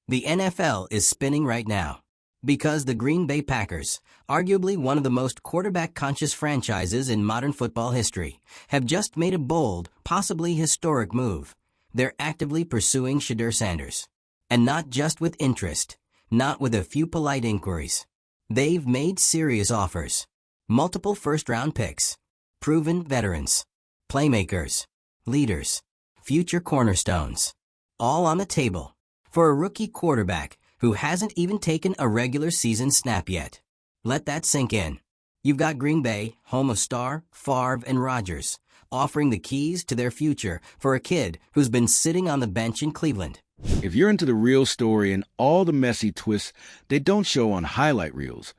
The NFL is spinning right now because the Green Bay Packers, arguably one of the most quarterback-conscious franchises in modern football history, have just made a bold, possibly historic move. They're actively pursuing Shedeur Sanders. And not just with interest, not with a few polite inquiries. They've made serious offers. Multiple first-round picks, proven veterans, playmakers, leaders, future cornerstones, all on the table for a rookie quarterback who hasn't even taken a regular season snap yet. Let that sink in. You've got Green Bay, home of Starr, Favre, and Rodgers, offering the keys to their future for a kid who's been sitting on the bench in Cleveland. If you're into the real story and all the messy twists they don't show on highlight reels,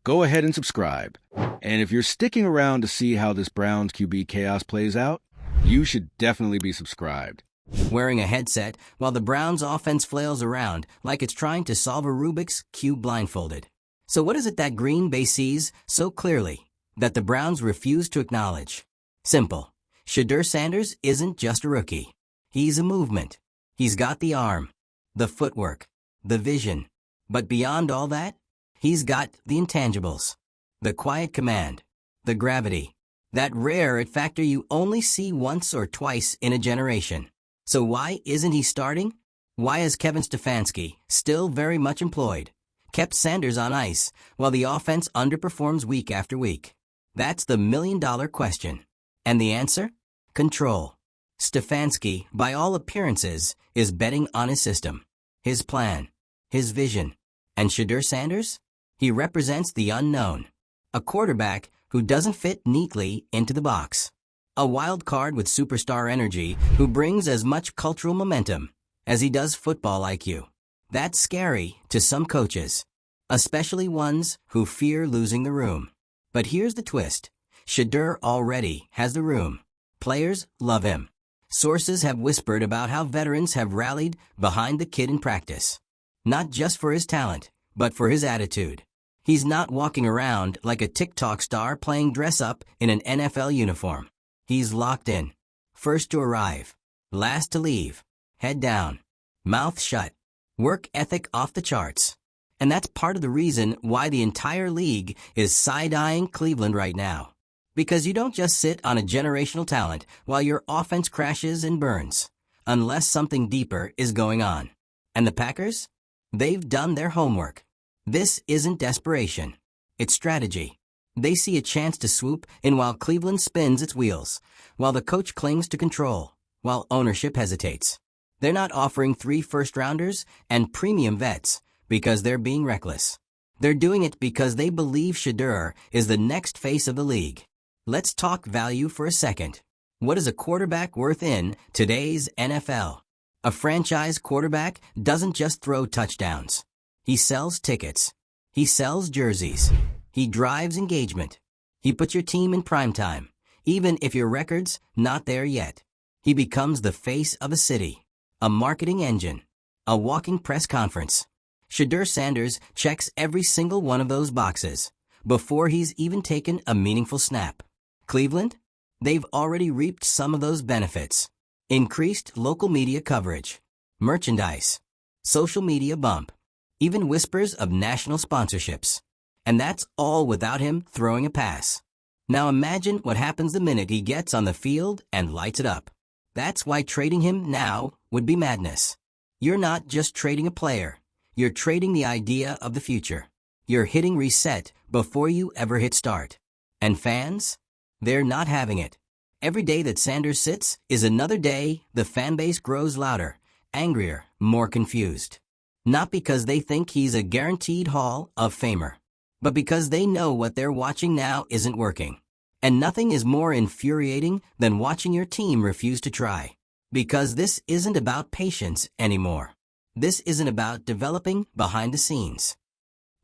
go ahead and subscribe. And if you're sticking around to see how this Browns QB chaos plays out, you should definitely be subscribed. Wearing a headset while the Browns offense flails around like it's trying to solve a Rubik's Cube blindfolded. So what is it that Green Bay sees so clearly that the Browns refuse to acknowledge? Simple. Shedeur Sanders isn't just a rookie. He's a movement. He's got the arm, the footwork, the vision. But beyond all that, he's got the intangibles. The quiet command, the gravity, that rare it factor you only see once or twice in a generation. So why isn't he starting? Why is Kevin Stefanski, still very much employed, kept Sanders on ice while the offense underperforms week after week? That's the million-dollar question. And the answer? Control. Stefanski, by all appearances, is betting on his system, his plan, his vision. And Shedeur Sanders? He represents the unknown. A quarterback who doesn't fit neatly into the box. A wild card with superstar energy who brings as much cultural momentum as he does football IQ. That's scary to some coaches, especially ones who fear losing the room. But here's the twist. Shedeur already has the room. Players love him. Sources have whispered about how veterans have rallied behind the kid in practice. Not just for his talent, but for his attitude. He's not walking around like a TikTok star playing dress-up in an NFL uniform. He's locked in. First to arrive. Last to leave. Head down. Mouth shut. Work ethic off the charts. And that's part of the reason why the entire league is side-eyeing Cleveland right now. Because you don't just sit on a generational talent while your offense crashes and burns, unless something deeper is going on. And the Packers? They've done their homework. This isn't desperation. It's strategy. They see a chance to swoop in while Cleveland spins its wheels, while the coach clings to control, while ownership hesitates. They're not offering 3 first-rounders and premium vets because they're being reckless. They're doing it because they believe Shedeur is the next face of the league. Let's talk value for a second. What is a quarterback worth in today's NFL? A franchise quarterback doesn't just throw touchdowns. He sells tickets. He sells jerseys. He drives engagement. He puts your team in primetime, even if your record's not there yet. He becomes the face of a city, a marketing engine, a walking press conference. Shedeur Sanders checks every single one of those boxes before he's even taken a meaningful snap. Cleveland? They've already reaped some of those benefits. Increased local media coverage, merchandise, social media bump, even whispers of national sponsorships. And that's all without him throwing a pass. Now imagine what happens the minute he gets on the field and lights it up. That's why trading him now would be madness. You're not just trading a player. You're trading the idea of the future. You're hitting reset before you ever hit start. And fans? They're not having it. Every day that Sanders sits is another day the fan base grows louder, angrier, more confused. Not because they think he's a guaranteed Hall of Famer, but because they know what they're watching now isn't working. And nothing is more infuriating than watching your team refuse to try. Because this isn't about patience anymore. This isn't about developing behind the scenes.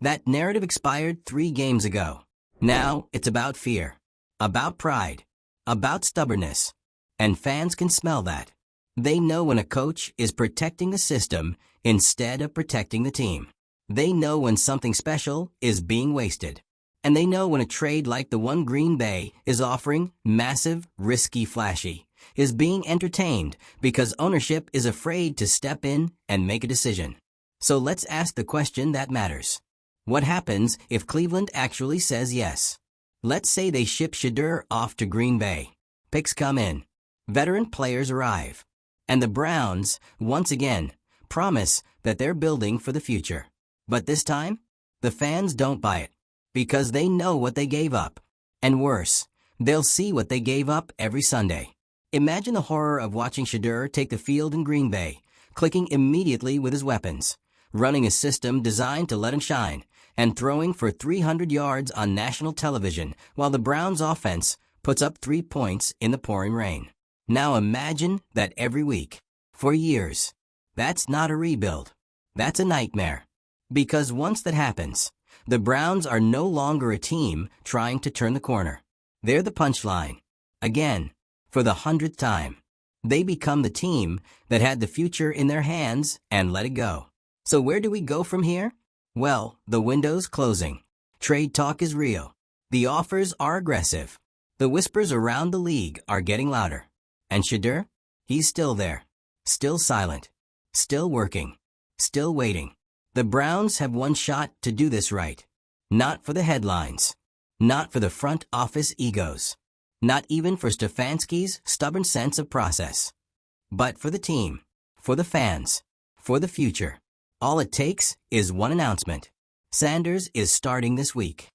That narrative expired 3 games ago. Now it's about fear, about pride, about stubbornness. And fans can smell that. They know when a coach is protecting the system instead of protecting the team. They know when something special is being wasted. And they know when a trade like the one Green Bay is offering, massive, risky, flashy, is being entertained because ownership is afraid to step in and make a decision. So let's ask the question that matters. What happens if Cleveland actually says yes? Let's say they ship Shedeur off to Green Bay. Picks come in. Veteran players arrive. And the Browns, once again, promise that they're building for the future. But this time, the fans don't buy it. Because they know what they gave up. And worse, they'll see what they gave up every Sunday. Imagine the horror of watching Shedeur take the field in Green Bay, clicking immediately with his weapons, running a system designed to let him shine, and throwing for 300 yards on national television while the Browns' offense puts up 3 points in the pouring rain. Now imagine that every week, for years. That's not a rebuild. That's a nightmare. Because once that happens, the Browns are no longer a team trying to turn the corner. They're the punchline. Again, for the 100th time. They become the team that had the future in their hands and let it go. So where do we go from here? Well, the window's closing. Trade talk is real. The offers are aggressive. The whispers around the league are getting louder. And Shedeur? He's still there. Still silent. Still working. Still waiting. The Browns have one shot to do this right. Not for the headlines. Not for the front office egos. Not even for Stefanski's stubborn sense of process. But for the team. For the fans. For the future. All it takes is one announcement. Sanders is starting this week.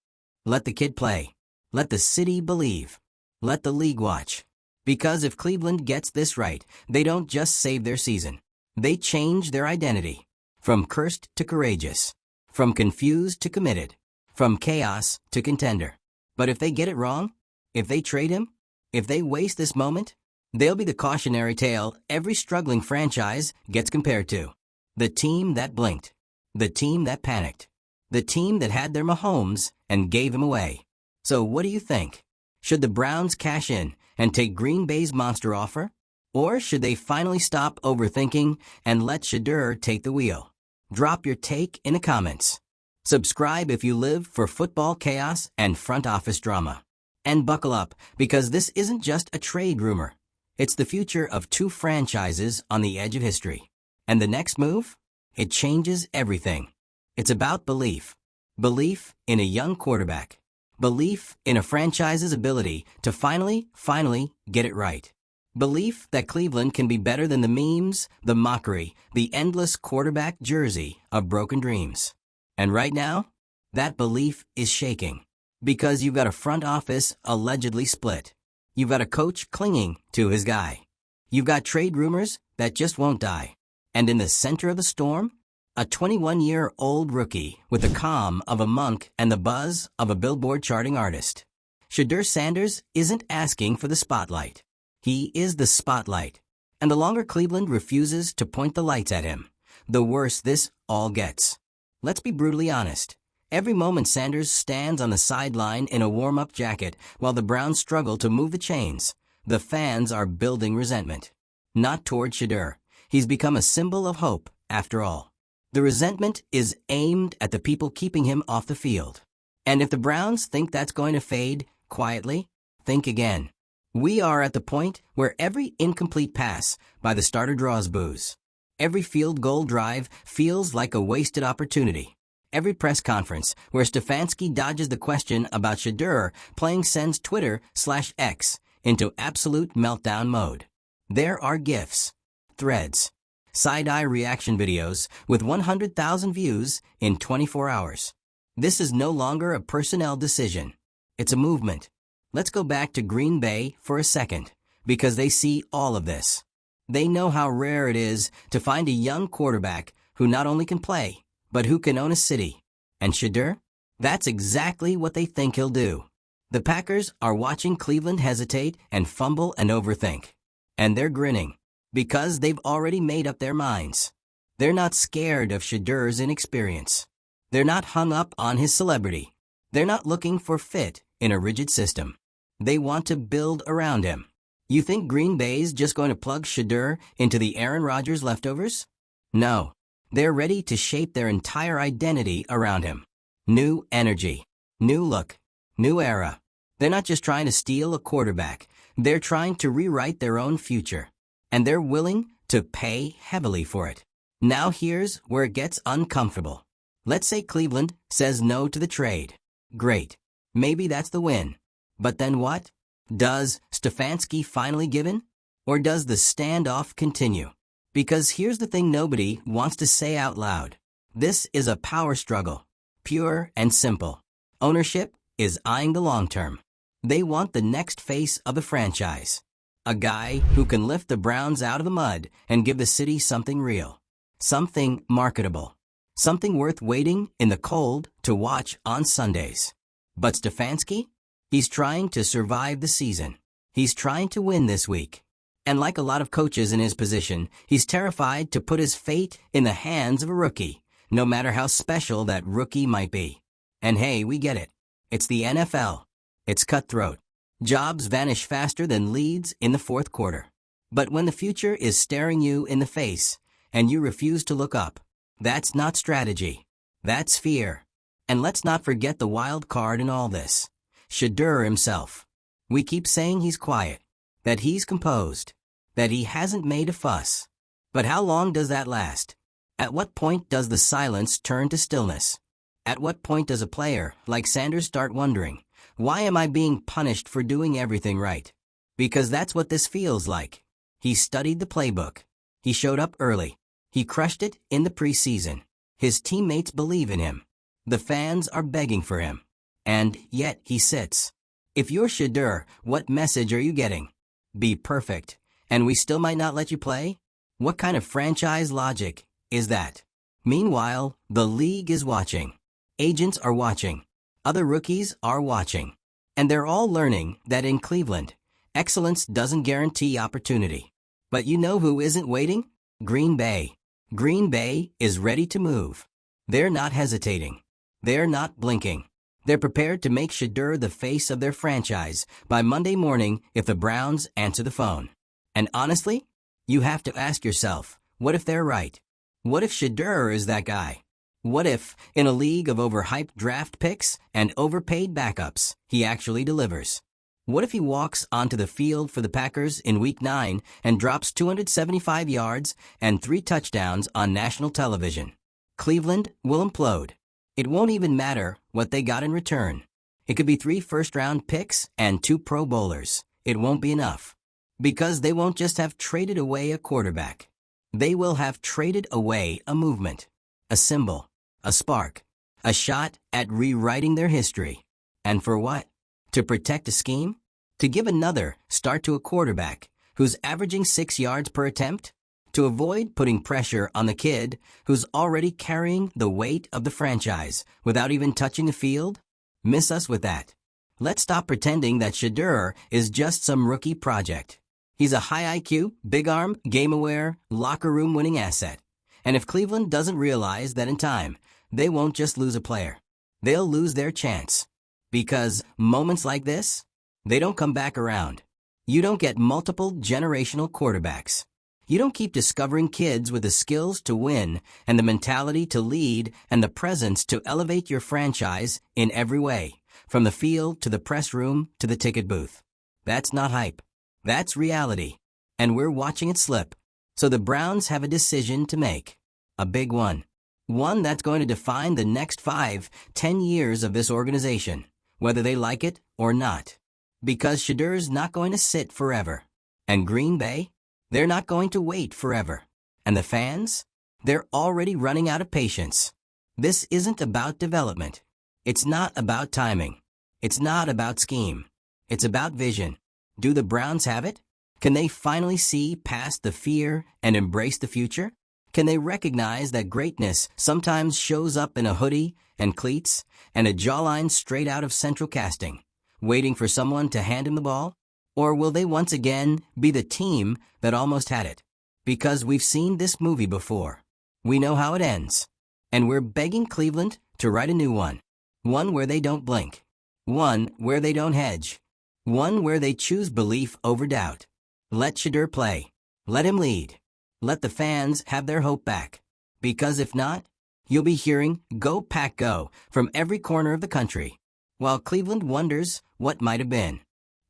Let the kid play. Let the city believe. Let the league watch. Because if Cleveland gets this right, they don't just save their season. They change their identity. From cursed to courageous. From confused to committed. From chaos to contender. But if they get it wrong, if they trade him, if they waste this moment, they'll be the cautionary tale every struggling franchise gets compared to. The team that blinked. The team that panicked. The team that had their Mahomes and gave him away. So what do you think? Should the Browns cash in and take Green Bay's monster offer? Or should they finally stop overthinking and let Shedeur take the wheel? Drop your take in the comments. Subscribe if you live for football chaos and front office drama. And buckle up, because this isn't just a trade rumor. It's the future of two franchises on the edge of history. And the next move? It changes everything. It's about belief. Belief in a young quarterback. Belief in a franchise's ability to finally get it right. Belief that Cleveland can be better than the memes, the mockery, the endless quarterback jersey of broken dreams. And right now, that belief is shaking. Because you've got a front office allegedly split. You've got a coach clinging to his guy. You've got trade rumors that just won't die. And in the center of the storm, a 21-year-old rookie with the calm of a monk and the buzz of a Billboard charting artist. Shedeur Sanders isn't asking for the spotlight. He is the spotlight. And the longer Cleveland refuses to point the lights at him, the worse this all gets. Let's be brutally honest. Every moment Sanders stands on the sideline in a warm-up jacket while the Browns struggle to move the chains, the fans are building resentment. Not toward Shedeur. He's become a symbol of hope, after all. The resentment is aimed at the people keeping him off the field. And if the Browns think that's going to fade quietly, think again. We are at the point where every incomplete pass by the starter draws boos. Every field goal drive feels like a wasted opportunity. Every press conference where Stefanski dodges the question about Shedeur playing sends Twitter/X into absolute meltdown mode. There are GIFs, threads, side-eye reaction videos with 100,000 views in 24 hours. This is no longer a personnel decision. It's a movement. Let's go back to Green Bay for a second, because they see all of this. They know how rare it is to find a young quarterback who not only can play, but who can own a city. And Shedeur? That's exactly what they think he'll do. The Packers are watching Cleveland hesitate and fumble and overthink. And they're grinning, because they've already made up their minds. They're not scared of Shedeur's inexperience. They're not hung up on his celebrity. They're not looking for fit in a rigid system. They want to build around him. You think Green Bay's just going to plug Shedeur into the Aaron Rodgers leftovers? No. They're ready to shape their entire identity around him. New energy, new look, new era. They're not just trying to steal a quarterback. They're trying to rewrite their own future. And they're willing to pay heavily for it. Now here's where it gets uncomfortable. Let's say Cleveland says no to the trade. Great. Maybe that's the win. But then what? Does Stefanski finally give in? Or does the standoff continue? Because here's the thing nobody wants to say out loud. This is a power struggle. Pure and simple. Ownership is eyeing the long term. They want the next face of the franchise. A guy who can lift the Browns out of the mud and give the city something real. Something marketable. Something worth waiting in the cold to watch on Sundays. But Stefanski? He's trying to survive the season. He's trying to win this week. And like a lot of coaches in his position, he's terrified to put his fate in the hands of a rookie, no matter how special that rookie might be. And hey, we get it. It's the NFL. It's cutthroat. Jobs vanish faster than leads in the fourth quarter. But when the future is staring you in the face, and you refuse to look up, that's not strategy. That's fear. And let's not forget the wild card in all this. Shedeur himself. We keep saying he's quiet, that he's composed, that he hasn't made a fuss. But how long does that last? At what point does the silence turn to stillness? At what point does a player like Sanders start wondering, why am I being punished for doing everything right? Because that's what this feels like. He studied the playbook. He showed up early. He crushed it in the preseason. His teammates believe in him. The fans are begging for him. And yet he sits. If you're Shedeur, what message are you getting? Be perfect, and we still might not let you play? What kind of franchise logic is that? Meanwhile, the league is watching. Agents are watching. Other rookies are watching. And they're all learning that in Cleveland, excellence doesn't guarantee opportunity. But you know who isn't waiting? Green Bay. Green Bay is ready to move. They're not hesitating. They're not blinking. They're prepared to make Shedeur the face of their franchise by Monday morning if the Browns answer the phone. And honestly, you have to ask yourself, what if they're right? What if Shedeur is that guy? What if, in a league of overhyped draft picks and overpaid backups, he actually delivers? What if he walks onto the field for the Packers in Week 9 and drops 275 yards and 3 touchdowns on national television? Cleveland will implode. It won't even matter what they got in return. It could be 3 first-round picks and 2 Pro Bowlers. It won't be enough. Because they won't just have traded away a quarterback. They will have traded away a movement, a symbol, a spark, a shot at rewriting their history. And for what? To protect a scheme? To give another start to a quarterback who's averaging 6 yards per attempt? To avoid putting pressure on the kid who's already carrying the weight of the franchise without even touching the field? Miss us with that. Let's stop pretending that Shedeur is just some rookie project. He's a high IQ, big arm, game-aware, locker room winning asset. And if Cleveland doesn't realize that in time, they won't just lose a player. They'll lose their chance. Because moments like this, they don't come back around. You don't get multiple generational quarterbacks. You don't keep discovering kids with the skills to win and the mentality to lead and the presence to elevate your franchise in every way, from the field to the press room to the ticket booth. That's not hype. That's reality. And we're watching it slip. So the Browns have a decision to make. A big one. One that's going to define the next 5, 10 years of this organization, whether they like it or not. Because Shedeur's not going to sit forever. And Green Bay? They're not going to wait forever. And the fans? They're already running out of patience. This isn't about development. It's not about timing. It's not about scheme. It's about vision. Do the Browns have it? Can they finally see past the fear and embrace the future? Can they recognize that greatness sometimes shows up in a hoodie and cleats and a jawline straight out of central casting, waiting for someone to hand him the ball? Or will they once again be the team that almost had it? Because we've seen this movie before. We know how it ends. And we're begging Cleveland to write a new one. One where they don't blink. One where they don't hedge. One where they choose belief over doubt. Let Shedeur play. Let him lead. Let the fans have their hope back. Because if not, you'll be hearing "Go Pack Go" from every corner of the country, while Cleveland wonders what might have been.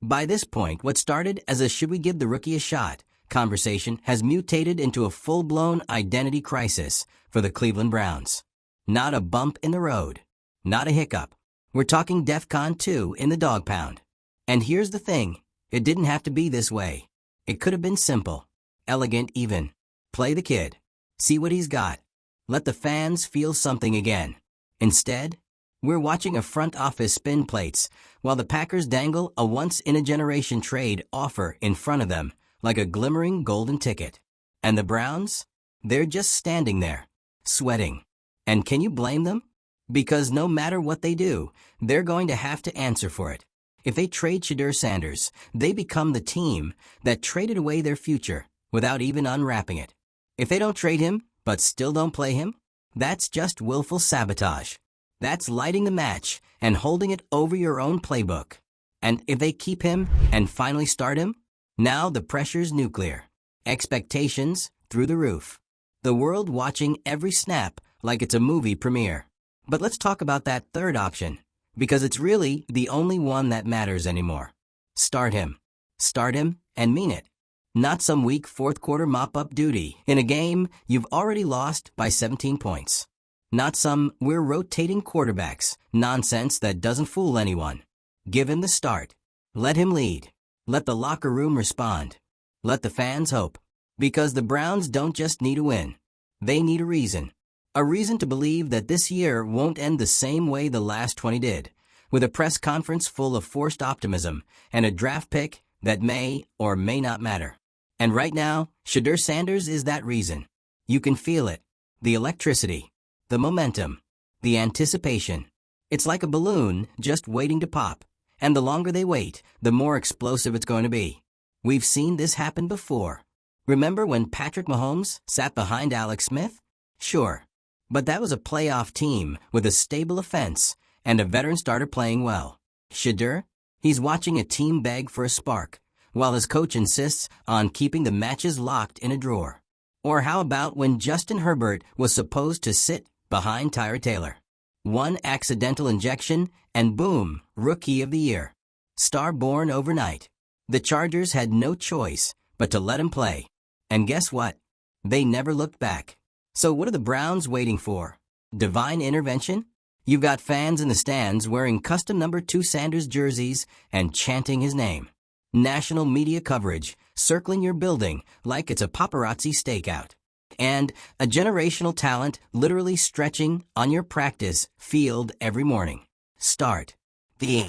By this point, what started as a "should we give the rookie a shot" conversation has mutated into a full-blown identity crisis for the Cleveland Browns. Not a bump in the road. Not a hiccup. We're talking DEFCON 2 in the dog pound. And here's the thing. It didn't have to be this way. It could have been simple. Elegant even. Play the kid. See what he's got. Let the fans feel something again. Instead, we're watching a front office spin plates while the Packers dangle a once-in-a-generation trade offer in front of them like a glimmering golden ticket. And the Browns? They're just standing there, sweating. And can you blame them? Because no matter what they do, they're going to have to answer for it. If they trade Shedeur Sanders, they become the team that traded away their future without even unwrapping it. If they don't trade him, but still don't play him, that's just willful sabotage. That's lighting the match and holding it over your own playbook. And if they keep him and finally start him, now the pressure's nuclear. Expectations through the roof. The world watching every snap like it's a movie premiere. But let's talk about that third option, because it's really the only one that matters anymore. Start him. Start him and mean it. Not some weak fourth-quarter mop-up duty in a game you've already lost by 17 points. Not some "we're rotating quarterbacks" nonsense that doesn't fool anyone. Give him the start. Let him lead. Let the locker room respond. Let the fans hope. Because the Browns don't just need a win. They need a reason. A reason to believe that this year won't end the same way the last 20 did, with a press conference full of forced optimism and a draft pick that may or may not matter. And right now, Shedeur Sanders is that reason. You can feel it. The electricity. The momentum. The anticipation. It's like a balloon just waiting to pop. And the longer they wait, the more explosive it's going to be. We've seen this happen before. Remember when Patrick Mahomes sat behind Alex Smith? Sure. But that was a playoff team with a stable offense and a veteran starter playing well. Shedeur? He's watching a team beg for a spark, while his coach insists on keeping the matches locked in a drawer. Or how about when Justin Herbert was supposed to sit behind Tyrod Taylor? One accidental injection, and boom, Rookie of the Year. Star born overnight. The Chargers had no choice but to let him play. And guess what? They never looked back. So what are the Browns waiting for? Divine intervention? You've got fans in the stands wearing custom number 2 Sanders jerseys and chanting his name. National media coverage circling your building like it's a paparazzi stakeout. And a generational talent literally stretching on your practice field every morning. Start the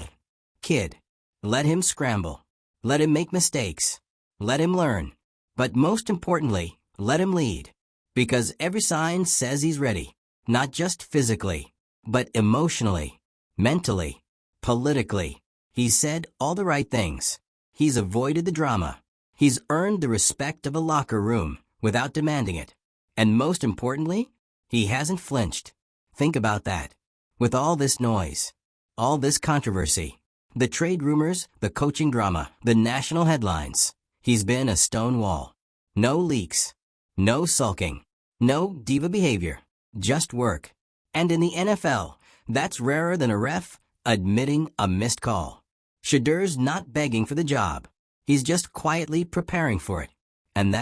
kid. Let him scramble. Let him make mistakes. Let him learn. But most importantly, let him lead. Because every sign says he's ready. Not just physically, but emotionally, mentally, politically. He's said all the right things. He's avoided the drama. He's earned the respect of a locker room without demanding it. And most importantly, he hasn't flinched. Think about that. With all this noise, all this controversy, the trade rumors, the coaching drama, the national headlines, he's been a stone wall. No leaks. No sulking. No diva behavior. Just work. And in the NFL, that's rarer than a ref admitting a missed call. Shedeur's not begging for the job. He's just quietly preparing for it. And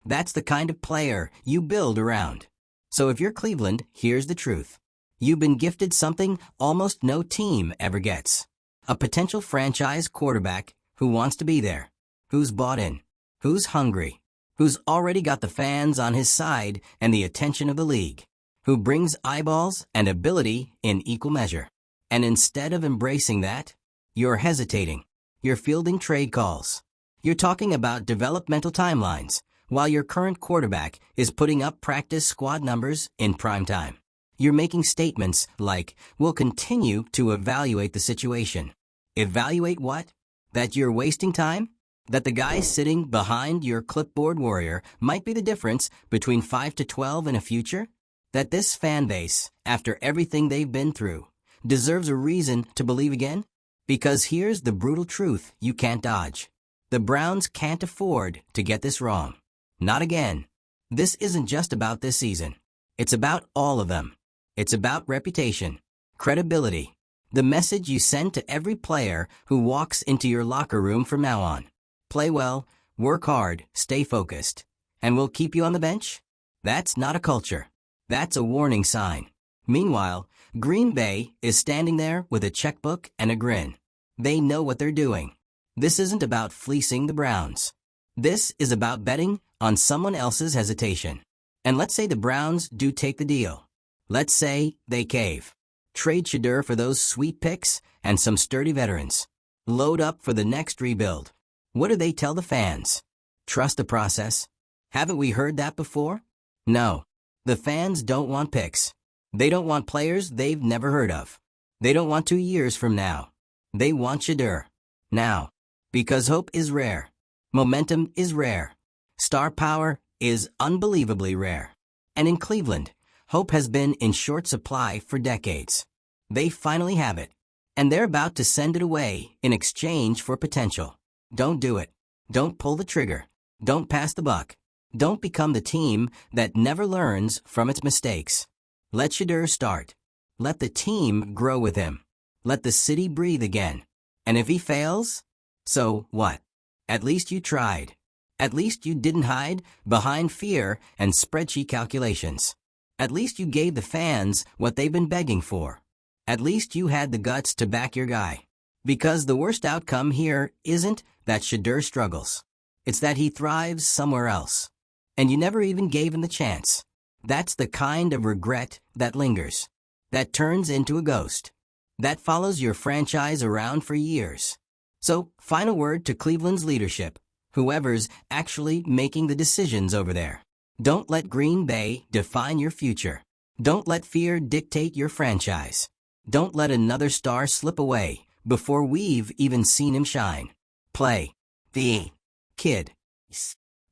that's the kind of player you build around. So if you're Cleveland, here's the truth. You've been gifted something almost no team ever gets. A potential franchise quarterback who wants to be there, who's bought in, who's hungry, who's already got the fans on his side and the attention of the league, who brings eyeballs and ability in equal measure. And instead of embracing that, you're hesitating. You're fielding trade calls. You're talking about developmental timelines, while your current quarterback is putting up practice squad numbers in prime time. You're making statements like, "We'll continue to evaluate the situation." Evaluate what? That you're wasting time? That the guy sitting behind your clipboard warrior might be the difference between 5 to 12 in a future? That this fan base, after everything they've been through, deserves a reason to believe again? Because here's the brutal truth you can't dodge. The Browns can't afford to get this wrong. Not again. This isn't just about this season. It's about all of them. It's about reputation, credibility, the message you send to every player who walks into your locker room from now on. Play well, Work hard, stay focused. And we'll keep you on the bench? That's not a culture. That's a warning sign. Meanwhile, Green Bay is standing there with a checkbook and a grin. They know what they're doing. This isn't about fleecing the Browns. This is about betting on someone else's hesitation. And let's say the Browns do take the deal. Let's say they cave. Trade Shedeur for those sweet picks and some sturdy veterans. Load up for the next rebuild. What do they tell the fans? Trust the process. Haven't we heard that before? No. The fans don't want picks. They don't want players they've never heard of. They don't want 2 years from now. They want Shedeur. Now. Because hope is rare. Momentum is rare. Star power is unbelievably rare. And in Cleveland, hope has been in short supply for decades. They finally have it. And they're about to send it away in exchange for potential. Don't do it. Don't pull the trigger. Don't pass the buck. Don't become the team that never learns from its mistakes. Let Shedeur start. Let the team grow with him. Let the city breathe again. And if he fails, so what? At least you tried. At least you didn't hide behind fear and spreadsheet calculations. At least you gave the fans what they've been begging for. At least you had the guts to back your guy. Because the worst outcome here isn't that Shedeur struggles. It's that he thrives somewhere else. And you never even gave him the chance. That's the kind of regret that lingers. That turns into a ghost. That follows your franchise around for years. So, final word to Cleveland's leadership, whoever's actually making the decisions over there. Don't let Green Bay define your future. Don't let fear dictate your franchise. Don't let another star slip away before we've even seen him shine. Play the kid.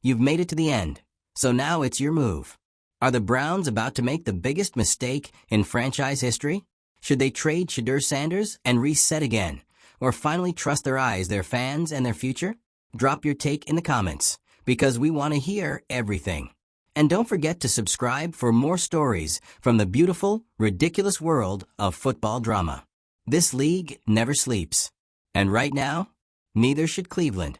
You've made it to the end, so now it's your move. Are the Browns about to make the biggest mistake in franchise history? Should they trade Shedeur Sanders and reset again? Or finally trust their eyes, their fans, and their future? Drop your take in the comments, because we want to hear everything. And don't forget to subscribe for more stories from the beautiful, ridiculous world of football drama. This league never sleeps. And right now, neither should Cleveland.